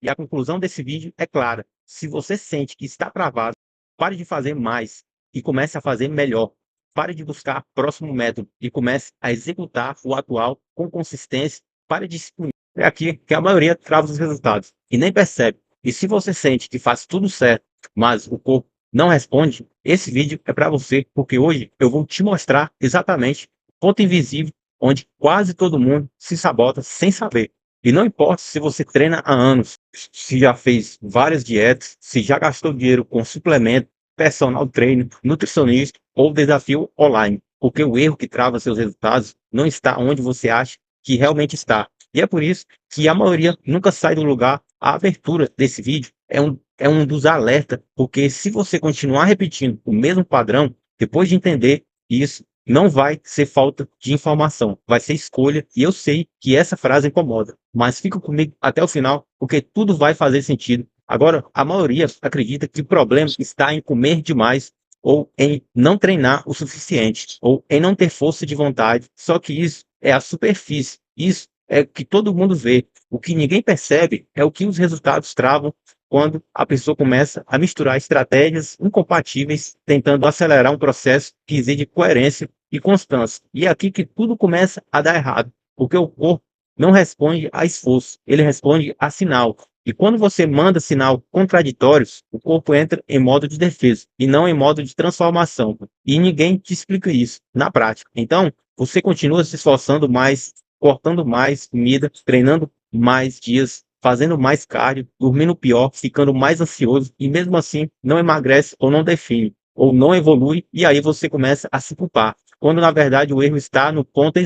E a conclusão desse vídeo é clara. Se você sente que está travado, pare de fazer mais e comece a fazer melhor. Pare de buscar próximo método e comece a executar o atual com consistência. Pare de se punir. É aqui que a maioria trava os resultados e nem percebe. E se você sente que faz tudo certo, mas o corpo não responde, esse vídeo é para você, porque hoje eu vou te mostrar exatamente o ponto invisível onde quase todo mundo se sabota sem saber. E não importa se você treina há anos, se já fez várias dietas, se já gastou dinheiro com suplemento, personal trainer, nutricionista ou desafio online, porque o erro que trava seus resultados não está onde você acha que realmente está. E é por isso que a maioria nunca sai do lugar. A abertura desse vídeo é um dos alertas, porque se você continuar repetindo o mesmo padrão, depois de entender isso, não vai ser falta de informação, vai ser escolha. E eu sei que essa frase incomoda, mas fica comigo até o final, porque tudo vai fazer sentido. Agora, a maioria acredita que o problema está em comer demais, ou em não treinar o suficiente, ou em não ter força de vontade. Só que isso é a superfície, isso é o que todo mundo vê. O que ninguém percebe é o que os resultados travam quando a pessoa começa a misturar estratégias incompatíveis, tentando acelerar um processo que exige coerência e constância. E é aqui que tudo começa a dar errado, porque o corpo não responde a esforço, ele responde a sinal. E quando você manda sinal contraditórios, o corpo entra em modo de defesa e não em modo de transformação. E ninguém te explica isso na prática. Então, você continua se esforçando mais, cortando mais comida, treinando mais dias, fazendo mais cardio, dormindo pior, ficando mais ansioso e mesmo assim não emagrece ou não define, ou não evolui, e aí você começa a se culpar, quando na verdade o erro está no ponto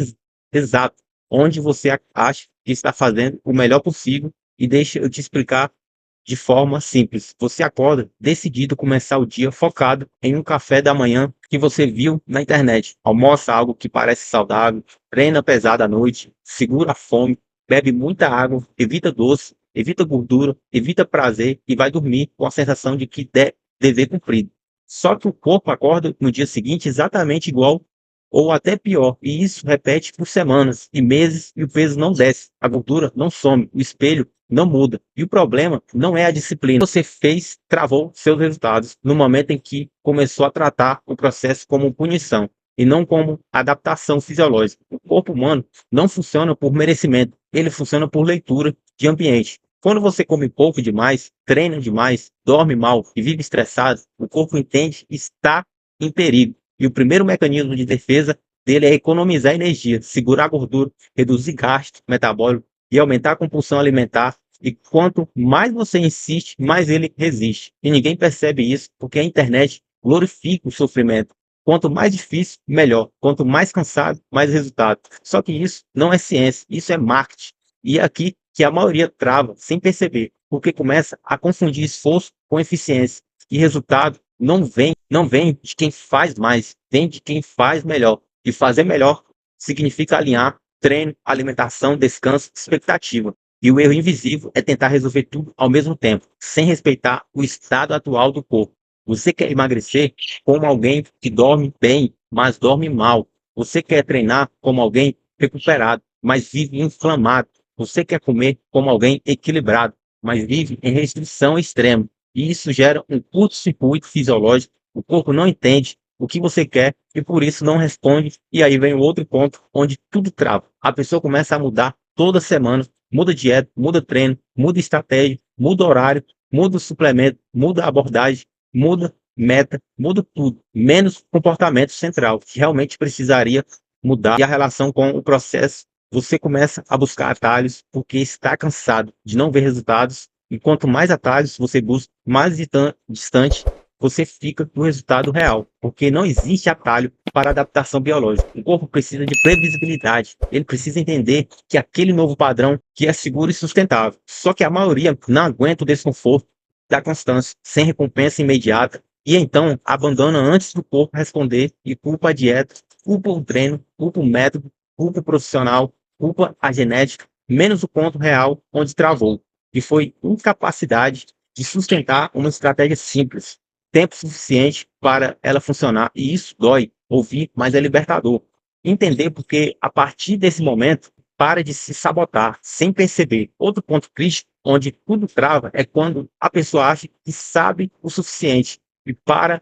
exato, onde você acha que está fazendo o melhor possível. E deixa eu te explicar de forma simples. Você acorda decidido começar o dia focado em um café da manhã que você viu na internet. Almoça algo que parece saudável, treina pesado à noite, segura a fome, bebe muita água, evita doce, evita gordura, evita prazer e vai dormir com a sensação de que dever cumprido. Só que o corpo acorda no dia seguinte exatamente igual ou até pior, e isso repete por semanas e meses e o peso não desce, a gordura não some, o espelho não muda. E o problema não é a disciplina. Você fez, travou seus resultados no momento em que começou a tratar o processo como punição e não como adaptação fisiológica. O corpo humano não funciona por merecimento, ele funciona por leitura de ambiente. Quando você come pouco demais, treina demais, dorme mal e vive estressado, o corpo entende que está em perigo. E o primeiro mecanismo de defesa dele é economizar energia, segurar a gordura, reduzir gasto metabólico e aumentar a compulsão alimentar. E quanto mais você insiste, mais ele resiste. E ninguém percebe isso, porque a internet glorifica o sofrimento. Quanto mais difícil, melhor. Quanto mais cansado, mais resultado. Só que isso não é ciência, isso é marketing. E é aqui que a maioria trava, sem perceber, porque começa a confundir esforço com eficiência. E resultado não vem de quem faz mais, vem de quem faz melhor. E fazer melhor significa alinhar treino, alimentação, descanso, expectativa. E o erro invisível é tentar resolver tudo ao mesmo tempo, sem respeitar o estado atual do corpo. Você quer emagrecer como alguém que dorme bem, mas dorme mal. Você quer treinar como alguém recuperado, mas vive inflamado. Você quer comer como alguém equilibrado, mas vive em restrição extrema. E isso gera um curto-circuito fisiológico. O corpo não entende o que você quer e por isso não responde. E aí vem o outro ponto onde tudo trava. A pessoa começa a mudar toda semana, muda dieta, muda treino, muda estratégia, muda horário, muda suplemento, muda abordagem, muda meta, muda tudo, menos comportamento central, que realmente precisaria mudar. E a relação com o processo, você começa a buscar atalhos porque está cansado de não ver resultados. E quanto mais atalhos você busca, mais distante você fica do resultado real, porque não existe atalho para adaptação biológica. O corpo precisa de previsibilidade, ele precisa entender que aquele novo padrão que é seguro e sustentável. Só que a maioria não aguenta o desconforto da constância, sem recompensa imediata, e então abandona antes do corpo responder e culpa a dieta, culpa o treino, culpa o método, culpa o profissional, culpa a genética, menos o ponto real onde travou, que foi incapacidade de sustentar uma estratégia simples, tempo suficiente para ela funcionar. E isso dói ouvir, mas é libertador. Entender porque a partir desse momento para de se sabotar sem perceber. Outro ponto crítico, onde tudo trava, é quando a pessoa acha que sabe o suficiente e para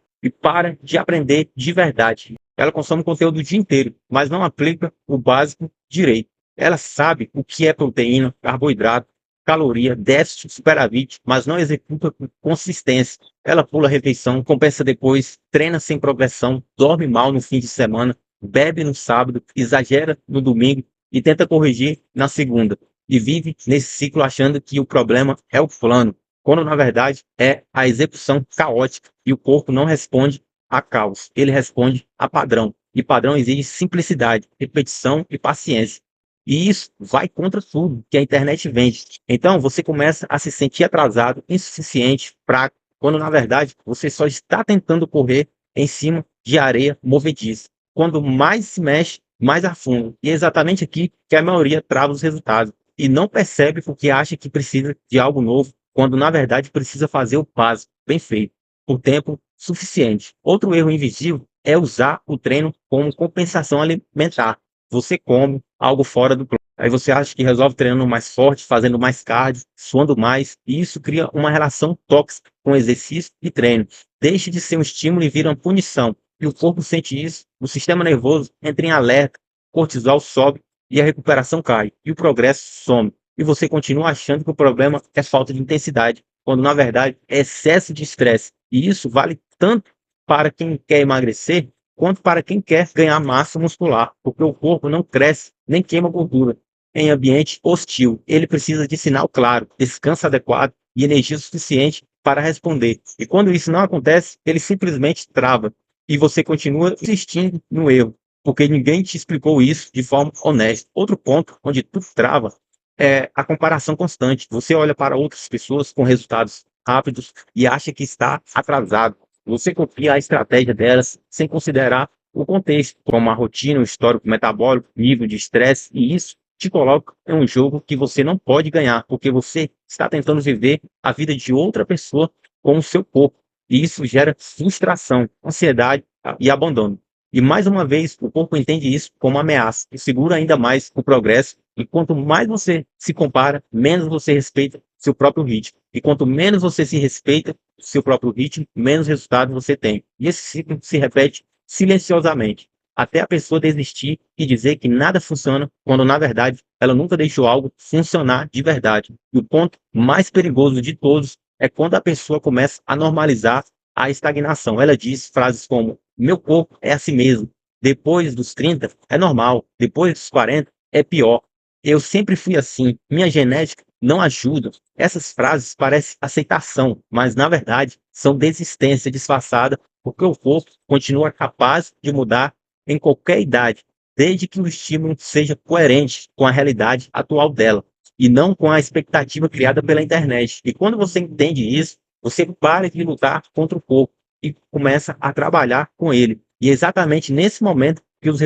de aprender de verdade. Ela consome conteúdo o dia inteiro, mas não aplica o básico direito. Ela sabe o que é proteína, carboidrato, caloria, déficit, superávit, mas não executa com consistência. Ela pula a refeição, compensa depois, treina sem progressão, dorme mal no fim de semana, bebe no sábado, exagera no domingo e tenta corrigir na segunda. E vive nesse ciclo achando que o problema é o plano, quando na verdade é a execução caótica e o corpo não responde a caos, ele responde a padrão. E padrão exige simplicidade, repetição e paciência. E isso vai contra tudo que a internet vende. Então você começa a se sentir atrasado, insuficiente, fraco, quando na verdade você só está tentando correr em cima de areia movediça. Quando mais se mexe, mais afunda. E é exatamente aqui que a maioria trava os resultados. E não percebe porque acha que precisa de algo novo, quando na verdade precisa fazer o básico, bem feito, por tempo suficiente. Outro erro invisível é usar o treino como compensação alimentar. Você come algo fora do plano. Aí você acha que resolve treinando mais forte, fazendo mais cardio, suando mais, e isso cria uma relação tóxica com exercício e treino. Deixe de ser um estímulo e vira uma punição. E o corpo sente isso, o sistema nervoso entra em alerta, cortisol sobe e a recuperação cai, e o progresso some. E você continua achando que o problema é falta de intensidade, quando na verdade é excesso de estresse. E isso vale tanto para quem quer emagrecer, quanto para quem quer ganhar massa muscular, porque o corpo não cresce nem queima gordura em ambiente hostil. Ele precisa de sinal claro, descanso adequado e energia suficiente para responder. E quando isso não acontece, ele simplesmente trava e você continua insistindo no erro, porque ninguém te explicou isso de forma honesta. Outro ponto onde tudo trava é a comparação constante. Você olha para outras pessoas com resultados rápidos e acha que está atrasado. Você copia a estratégia delas sem considerar o contexto, como a rotina, o histórico metabólico, nível de estresse, e isso te coloca em um jogo que você não pode ganhar, porque você está tentando viver a vida de outra pessoa com o seu corpo. E isso gera frustração, ansiedade e abandono. E mais uma vez, o corpo entende isso como ameaça e segura ainda mais o progresso. E quanto mais você se compara, menos você respeita seu próprio ritmo. E quanto menos você se respeita seu próprio ritmo, menos resultado você tem. E esse ciclo se repete silenciosamente, até a pessoa desistir e dizer que nada funciona, quando na verdade ela nunca deixou algo funcionar de verdade. E o ponto mais perigoso de todos é quando a pessoa começa a normalizar a estagnação. Ela diz frases como: meu corpo é assim mesmo, depois dos 30 é normal, depois dos 40 é pior. Eu sempre fui assim, minha genética não ajuda. Essas frases parecem aceitação, mas na verdade são desistência disfarçada, porque o corpo continua capaz de mudar em qualquer idade, desde que o estímulo seja coerente com a realidade atual dela, e não com a expectativa criada pela internet. E quando você entende isso, você para de lutar contra o corpo e começa a trabalhar com ele. E é exatamente nesse momento que os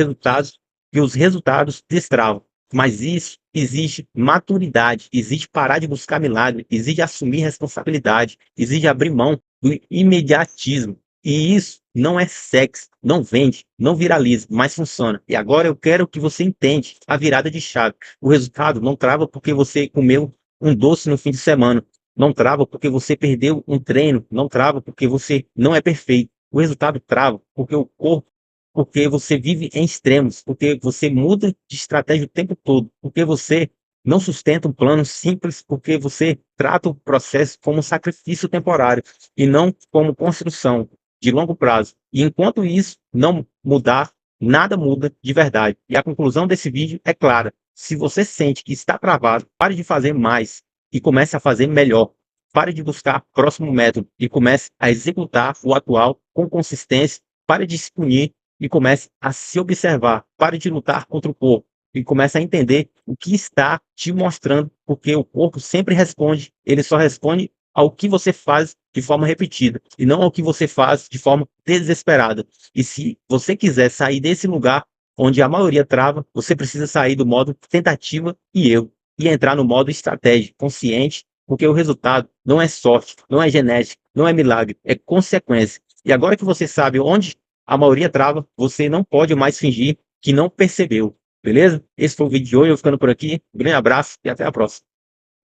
resultados destravam. Mas isso exige maturidade, exige parar de buscar milagre, exige assumir responsabilidade, exige abrir mão do imediatismo. E isso não é sexy, não vende, não viraliza, mas funciona. E agora eu quero que você entenda a virada de chave. O resultado não trava porque você comeu um doce no fim de semana. Não trava porque você perdeu um treino. Não trava porque você não é perfeito. O resultado trava porque o corpo, porque você vive em extremos, porque você muda de estratégia o tempo todo, porque você não sustenta um plano simples, porque você trata o processo como um sacrifício temporário e não como construção de longo prazo. E enquanto isso não mudar, nada muda de verdade. E a conclusão desse vídeo é clara. Se você sente que está travado, pare de fazer mais e comece a fazer melhor. Pare de buscar o próximo método e comece a executar o atual com consistência. Pare de se punir e comece a se observar. Pare de lutar contra o corpo e comece a entender o que está te mostrando, porque o corpo sempre responde. Ele só responde ao que você faz de forma repetida e não ao que você faz de forma desesperada. E se você quiser sair desse lugar onde a maioria trava, você precisa sair do modo tentativa e erro e entrar no modo estratégia, consciente, porque o resultado não é sorte, não é genética, não é milagre, é consequência. E agora que você sabe onde a maioria trava, você não pode mais fingir que não percebeu. Beleza? Esse foi o vídeo de hoje, eu ficando por aqui. Um grande abraço e até a próxima.